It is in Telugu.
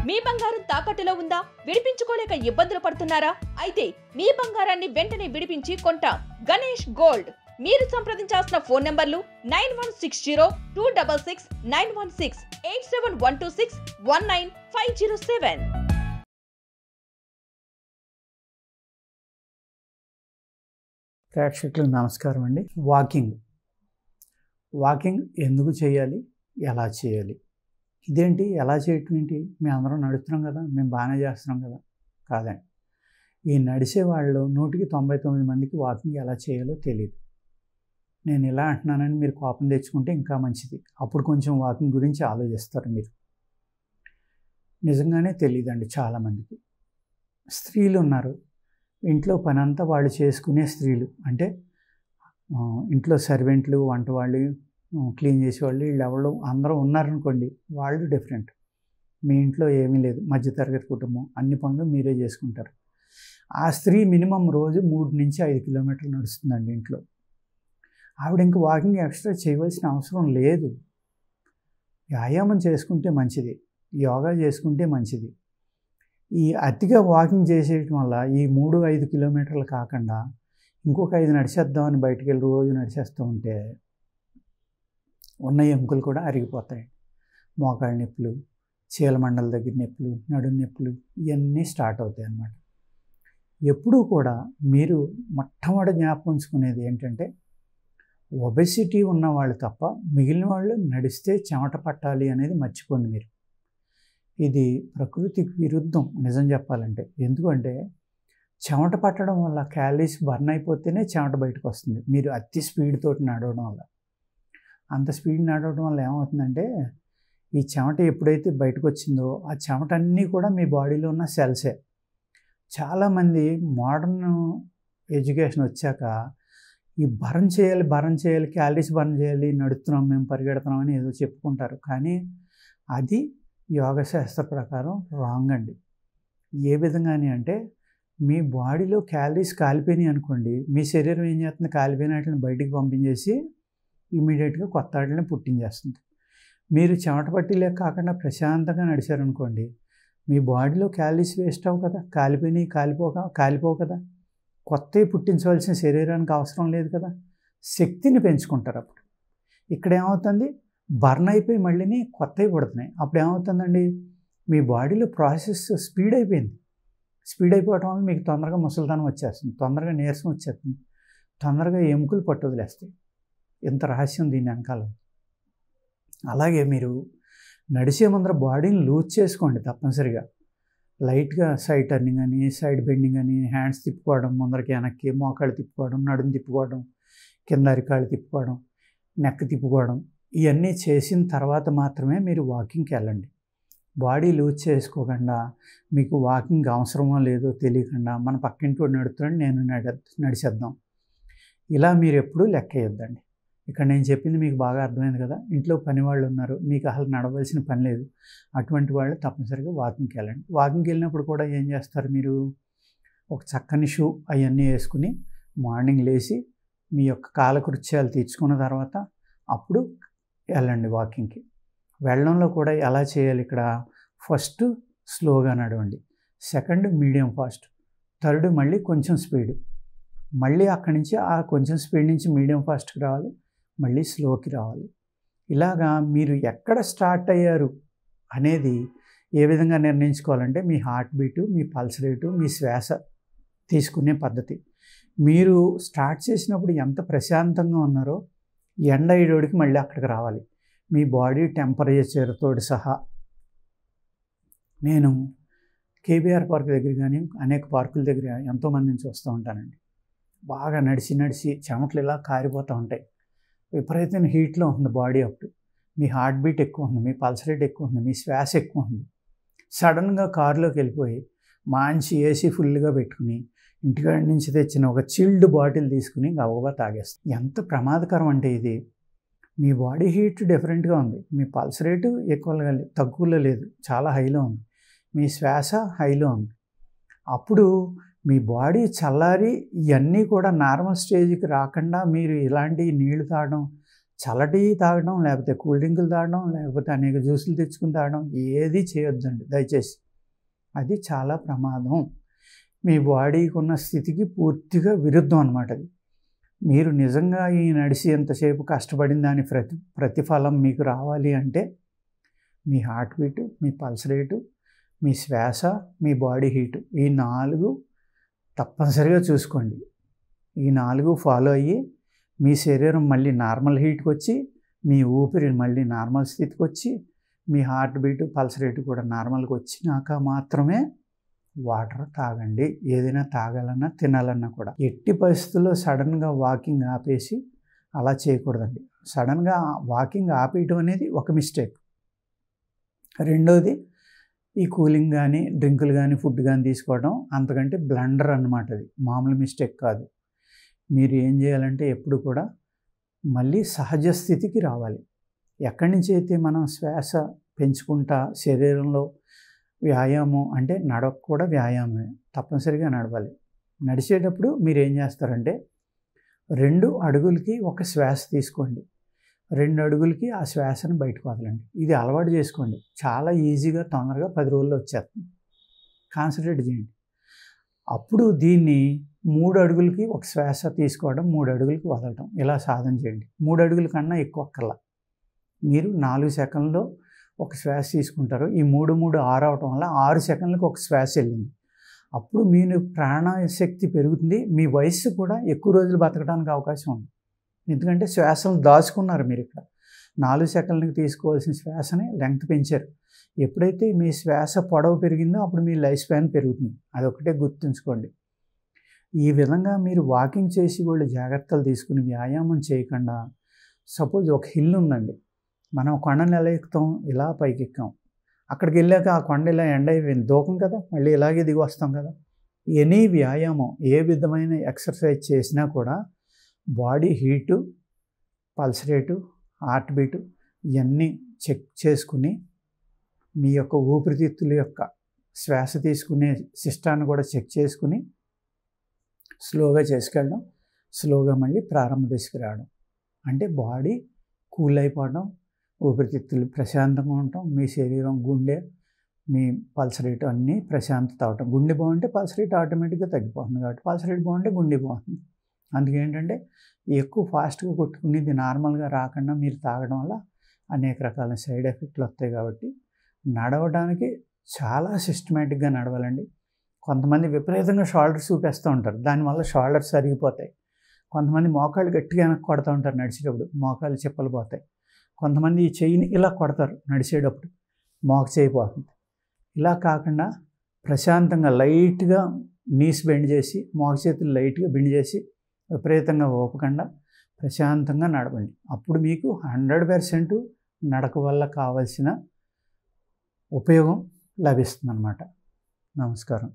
మీ బంగారం తాకట్టులో ఉందా? విడిపించుకోలేక ఇబ్బందులు పడుతున్నారా? అయితే మీ బంగారాన్ని వెంటనే విడిపించి కొంటాం. గణేష్ గోల్డ్. మీరు సంప్రదించాల్సిన ఫోన్ నంబర్లు 9160-266-916, 8712619507. ప్రేక్షకులకు నమస్కారం అండి. వాకింగ్ ఎందుకు చేయాలి, ఎలా చేయాలి? ఇదేంటి ఎలా చేయటం ఏంటి? మేము అందరం నడుస్తున్నాం కదా, మేము బాగానే చేస్తున్నాం కదా? కాదండి. ఈ నడిచే వాళ్ళు 199 మందికి వాకింగ్ ఎలా చేయాలో తెలియదు. నేను ఇలా అంటున్నానని మీరు కోపం తెచ్చుకుంటే ఇంకా మంచిది. అప్పుడు కొంచెం వాకింగ్ గురించి ఆలోచిస్తారు మీరు. నిజంగానే తెలియదండి చాలామందికి. స్త్రీలు ఉన్నారు, ఇంట్లో పని అంతా వాళ్ళు చేసుకునే స్త్రీలు, అంటే ఇంట్లో సర్వెంట్లు, వంట వాళ్ళు, క్లీన్ చేసేవాళ్ళు, వీళ్ళు ఎవరు అందరూ ఉన్నారనుకోండి, వాళ్ళు డిఫరెంట్. మీ ఇంట్లో ఏమీ లేదు, మధ్యతరగతి కుటుంబం, అన్ని పనులు మీరే చేసుకుంటారు. ఆ స్త్రీ మినిమం రోజు 3 నుంచి 5 కిలోమీటర్లు నడుస్తుందండి ఇంట్లో. ఆవిడ ఇంక వాకింగ్ ఎక్స్ట్రా చేయవలసిన అవసరం లేదు. వ్యాయామం చేసుకుంటే మంచిది, యోగా చేసుకుంటే మంచిది. ఈ అతిగా వాకింగ్ చేసేయటం వల్ల ఈ 3-5 కిలోమీటర్లు కాకుండా ఇంకొక 5 నడిచేద్దామని బయటికి వెళ్ళి రోజు నడిచేస్తూ ఉంటే ఉన్న ఎముకలు కూడా అరిగిపోతాయి. మోకాళ్ళ నొప్పులు, చీలమండల దగ్గర నొప్పులు, నడుము నొప్పులు, ఇవన్నీ స్టార్ట్ అవుతాయి అన్నమాట. ఎప్పుడూ కూడా మీరు మొట్టమొదటి జ్ఞాపకం ఉంచుకునేది ఏంటంటే, ఒబెసిటీ ఉన్నవాళ్ళు తప్ప మిగిలిన వాళ్ళు నడిస్తే చెమట పట్టాలి అనేది మర్చిపోండి మీరు. ఇది ప్రకృతికి విరుద్ధం నిజం చెప్పాలంటే. ఎందుకంటే చెమట పట్టడం వల్ల క్యాలరీస్ బర్న్ అయిపోతేనే చెమట బయటకు వస్తుంది. మీరు అతి స్పీడ్ తోటి నడవడం వల్ల, అంత స్పీడ్ నడవడం వల్ల ఏమవుతుందంటే, ఈ చెమట ఎప్పుడైతే బయటకు వచ్చిందో ఆ చెమట అన్నీ కూడా మీ బాడీలో ఉన్న సెల్సే. చాలామంది మోడర్న్ ఎడ్యుకేషన్ వచ్చాక ఈ బర్న్ చేయాలి, క్యాలరీస్ బర్న్ చేయాలి, నడుస్తున్నాం మేము, పరిగెడుతున్నాం అని ఏదో చెప్పుకుంటారు. కానీ అది యోగ శాస్త్ర ప్రకారం రాంగ్ అండి. ఏ విధంగాని అంటే, మీ బాడీలో క్యాలరీస్ కాలిపోయినాయి అనుకోండి, మీ శరీరం ఏం చేస్తుంది? కాలిపోయిన వాటిని బయటికి పంపించేసి ఇమీడియట్గా కొత్త వాటిని పుట్టించేస్తుంది. మీరు చెమట పట్టిలేక కాకుండా ప్రశాంతంగా నడిచారనుకోండి, మీ బాడీలో క్యాలరీస్ వేస్ట్ అవ్వు కదా, కాలిపోవు కదా, కొత్తవి పుట్టించవలసిన శరీరానికి అవసరం లేదు కదా, శక్తిని పెంచుకుంటారు. అప్పుడు ఇక్కడ ఏమవుతుంది? బర్న్ అయిపోయి మళ్ళీని కొత్తవి పుడుతున్నాయి. అప్పుడు ఏమవుతుందండి? మీ బాడీలో ప్రాసెస్ స్పీడ్ అయిపోయింది. స్పీడ్ అయిపోవడం వల్ల మీకు తొందరగా ముసలితనం వచ్చేస్తుంది, తొందరగా నీరసం వచ్చేస్తుంది, తొందరగా ఎముకలు పట్టు వదిలేస్తాయి. ఎంత రహస్యం దీని వెనకాల. అలాగే మీరు నడిచే ముందర బాడీని లూజ్ చేసుకోండి తప్పనిసరిగా. లైట్గా సైడ్ టర్నింగ్ అని, సైడ్ బెండింగ్ అని, హ్యాండ్స్ తిప్పుకోవడం, ముందరకి వెనక్కి, మోకాళ్ళు తిప్పుకోవడం, నడుము తిప్పుకోవడం, కింద అరికాళ్ళు తిప్పుకోవడం, నెక్ తిప్పుకోవడం, ఇవన్నీ చేసిన తర్వాత మాత్రమే మీరు వాకింగ్కి వెళ్ళండి. బాడీ లూజ్ చేసుకోకుండా, మీకు వాకింగ్ అవసరమో లేదో తెలియకుండా మన పక్కింటి వాడు నడుతున్నాడు, నేను నడిచేద్దాం, ఇలా మీరు ఎప్పుడూ లెక్క వేయొద్దండి. ఇక్కడ నేను చెప్పింది మీకు బాగా అర్థమైంది కదా. ఇంట్లో పని వాళ్ళు ఉన్నారు, మీకు అసలు నడవలసిన పని లేదు, అటువంటి వాళ్ళు తప్పనిసరిగా వాకింగ్కి వెళ్ళండి. వాకింగ్కి వెళ్ళినప్పుడు కూడా ఏం చేస్తారు? మీరు ఒక చక్కని షూ అవన్నీ వేసుకుని మార్నింగ్ లేచి మీ యొక్క కాలకృత్యాలు తీర్చుకున్న తర్వాత అప్పుడు వెళ్ళండి వాకింగ్కి. వెళ్ళడంలో కూడా ఎలా చేయాలి? ఇక్కడ ఫస్ట్ స్లోగా నడవండి, సెకండ్ మీడియం ఫాస్ట్, థర్డ్ మళ్ళీ కొంచెం స్పీడ్, మళ్ళీ అక్కడి నుంచి ఆ కొంచెం స్పీడ్ నుంచి మీడియం ఫాస్ట్కి రావాలి, మళ్ళీ స్లోకి రావాలి. ఇలాగా మీరు ఎక్కడ స్టార్ట్ అయ్యారు అనేది ఏ విధంగా నిర్ణయించుకోవాలంటే, మీ హార్ట్ బీటు, మీ పల్స్ రేటు, మీ శ్వాస తీసుకునే పద్ధతి. మీరు స్టార్ట్ చేసినప్పుడు ఎంత ప్రశాంతంగా ఉన్నారో ఎండ అయ్యేటికి మళ్ళీ అక్కడికి రావాలి, మీ బాడీ టెంపరేచర్తో సహా. నేను కేబీఆర్ పార్క్ దగ్గర కానీ అనేక పార్కుల దగ్గర ఎంతోమందిని చూస్తూ ఉంటానండి. బాగా నడిచి చెమటలు ఇలా కారిపోతూ ఉంటాయి. విపరీతమైన హీట్లో ఉంది బాడీ. అప్పుడు మీ హార్ట్ బీట్ ఎక్కువ ఉంది, మీ పల్స్ రేట్ ఎక్కువ ఉంది, మీ శ్వాస ఎక్కువ ఉంది. సడన్గా కారులోకి వెళ్ళిపోయి మంచి ఏసీ ఫుల్గా పెట్టుకుని ఇంటికాడి నుంచి తెచ్చిన ఒక చిల్డ్ బాటిల్ తీసుకుని గబగబా తాగేస్తుంది. ఎంత ప్రమాదకరం అంటే ఇది. మీ బాడీ హీట్ డిఫరెంట్గా ఉంది, మీ పల్స్ రేటు ఎక్కువగా తక్కువలో లేదు, చాలా హైలో ఉంది, మీ శ్వాస హైలో ఉంది. అప్పుడు మీ బాడీ చల్లారి ఇవన్నీ కూడా నార్మల్ స్టేజ్కి రాకుండా మీరు ఇలాంటి నీళ్లు తాగడం చల్లటి తాగడం, లేకపోతే కూల్ డ్రింకులు తాగడం, లేకపోతే అనేక జ్యూసులు తెచ్చుకుని తాగడం ఏది చేయొద్దండి దయచేసి. అది చాలా ప్రమాదం. మీ బాడీకి ఉన్న స్థితికి పూర్తిగా విరుద్ధం అన్నమాట అది. మీరు నిజంగా ఈ నడిచి ఎంతసేపు కష్టపడిన దాని ప్రతిఫలం మీకు రావాలి అంటే మీ హార్ట్ బీటు, మీ పల్స్ రేటు, మీ శ్వాస, మీ బాడీ హీటు, ఈ 4 తప్పనిసరిగా చూసుకోండి. ఈ 4 ఫాలో అయ్యి మీ శరీరం మళ్ళీ నార్మల్ హీట్కి వచ్చి, మీ ఊపిరి మళ్ళీ నార్మల్ స్థితికి వచ్చి, మీ హార్ట్ బీటు, పల్స్ రేటు కూడా నార్మల్కి వచ్చినాక మాత్రమే వాటర్ తాగండి. ఏదైనా తాగాలన్నా తినాలన్నా కూడా. ఎట్టి పరిస్థితుల్లో సడన్గా వాకింగ్ ఆపేసి అలా చేయకూడదండి. సడన్గా వాకింగ్ ఆపేయటం అనేది ఒక మిస్టేక్. రెండోది, ఈ కూలింగ్ కానీ, డ్రింకులు కానీ, ఫుడ్ కానీ తీసుకోవడం అంతకంటే బ్లండర్ అన్నమాట. అది మామూలు మిస్టేక్ కాదు. మీరు ఏం చేయాలంటే ఎప్పుడు కూడా మళ్ళీ సహజ స్థితికి రావాలి. ఎక్కడి నుంచి అయితే మనం శ్వాస పెంచుకుంటా శరీరంలో వ్యాయామం అంటే నడక కూడా వ్యాయామమే, తప్పనిసరిగా నడవాలి. నడిచేటప్పుడు మీరు ఏం చేస్తారంటే 2 అడుగులకి ఒక శ్వాస తీసుకోండి, 2 అడుగులకి ఆ శ్వాసను బయటకు వదలండి. ఇది అలవాటు చేసుకోండి. చాలా ఈజీగా తొందరగా 10 రోజుల్లో వచ్చేస్తుంది. కాన్సన్ట్రేట్ చేయండి. అప్పుడు దీన్ని 3 అడుగులకి ఒక శ్వాస తీసుకోవడం, 3 అడుగులకి వదలటం, ఇలా సాధన చేయండి. 3 అడుగుల కన్నా ఎక్కువ అక్కర్లా. మీరు 4 సెకండ్లో ఒక శ్వాస తీసుకుంటారు. ఈ 3, 3, 6 అవటం వల్ల 6 సెకండ్లకు ఒక శ్వాస వెళ్ళింది. అప్పుడు మీరు ప్రాణశక్తి పెరుగుతుంది. మీ వయస్సు కూడా ఎక్కువ రోజులు బతకడానికి అవకాశం ఉంది. ఎందుకంటే శ్వాసను దాచుకున్నారు మీరు ఇక్కడ. 4 సెకండ్లకు తీసుకోవాల్సిన శ్వాసని లెంగ్త్ పెంచారు. ఎప్పుడైతే మీ శ్వాస పొడవు పెరిగిందో అప్పుడు మీ లైఫ్ స్పాన్ పెరుగుతుంది. అదొకటే గుర్తుంచుకోండి. ఈ విధంగా మీరు వాకింగ్ చేసి వాళ్ళు జాగ్రత్తలు తీసుకుని వ్యాయామం చేయకుండా, సపోజ్ ఒక హిల్ ఉందండి, మనం కొండను ఎలా ఎక్కుతాం, ఇలా పైకి ఎక్కాం, అక్కడికి వెళ్ళాక ఆ కొండ ఇలా ఎండ అయిపోయింది, దూకం కదా, మళ్ళీ ఇలాగే దిగి వస్తాం కదా. ఎనీ వ్యాయామం, ఏ విధమైన ఎక్సర్సైజ్ చేసినా కూడా body heat, pulse rate, heart beat ఇవన్నీ చెక్ చేసుకుని, మీ యొక్క ఊపిరితిత్తుల యొక్క శ్వాస తీసుకునే సిస్టాన్ని కూడా చెక్ చేసుకుని స్లోగా చేసుకెళ్ళడం, స్లోగా మళ్ళీ ప్రారంభ దశకి రావడం. అంటే బాడీ కూల్ అయిపోవడం, ఊపిరితిత్తులు ప్రశాంతంగా ఉండటం, మీ శరీరం, గుండె, మీ పల్స్ రేటు అన్నీ ప్రశాంతత అవటం. గుండె బాగుంటే పల్స్ రేట్ ఆటోమేటిక్గా తగ్గిపోతుంది. కాబట్టి పల్స్ రేట్ బాగుంటే గుండె బాగుంటుంది. అందుకేంటంటే ఎక్కువ ఫాస్ట్గా కొట్టుకునేది నార్మల్గా రాకుండా మీరు తాగడం వల్ల అనేక రకాల సైడ్ ఎఫెక్ట్లు వస్తాయి. కాబట్టి నడవడానికి చాలా సిస్టమేటిక్గా నడవాలండి. కొంతమంది విపరీతంగా షోల్డర్స్ చూపేస్తూ ఉంటారు, దానివల్ల షోల్డర్స్ అరిగిపోతాయి. కొంతమంది మోకాళ్ళు గట్టిగా వెనక్కి కొడుతూ ఉంటారు నడిచేటప్పుడు, మోకాళ్ళు చిప్పలు పోతాయి. కొంతమంది ఈ చెయ్యిని ఇలా కొడతారు నడిచేటప్పుడు, మోక చేయిపోతుంది. ఇలా కాకుండా ప్రశాంతంగా లైట్గా నీస్ బెండ్ చేసి, మోక చేతులు లైట్గా బెండ్ చేసి, విపరీతంగా ఊపకుండా ప్రశాంతంగా నడవండి. అప్పుడు మీకు 100% నడక వల్ల కావాల్సిన ఉపయోగం లభిస్తుంది అన్నమాట. నమస్కారం.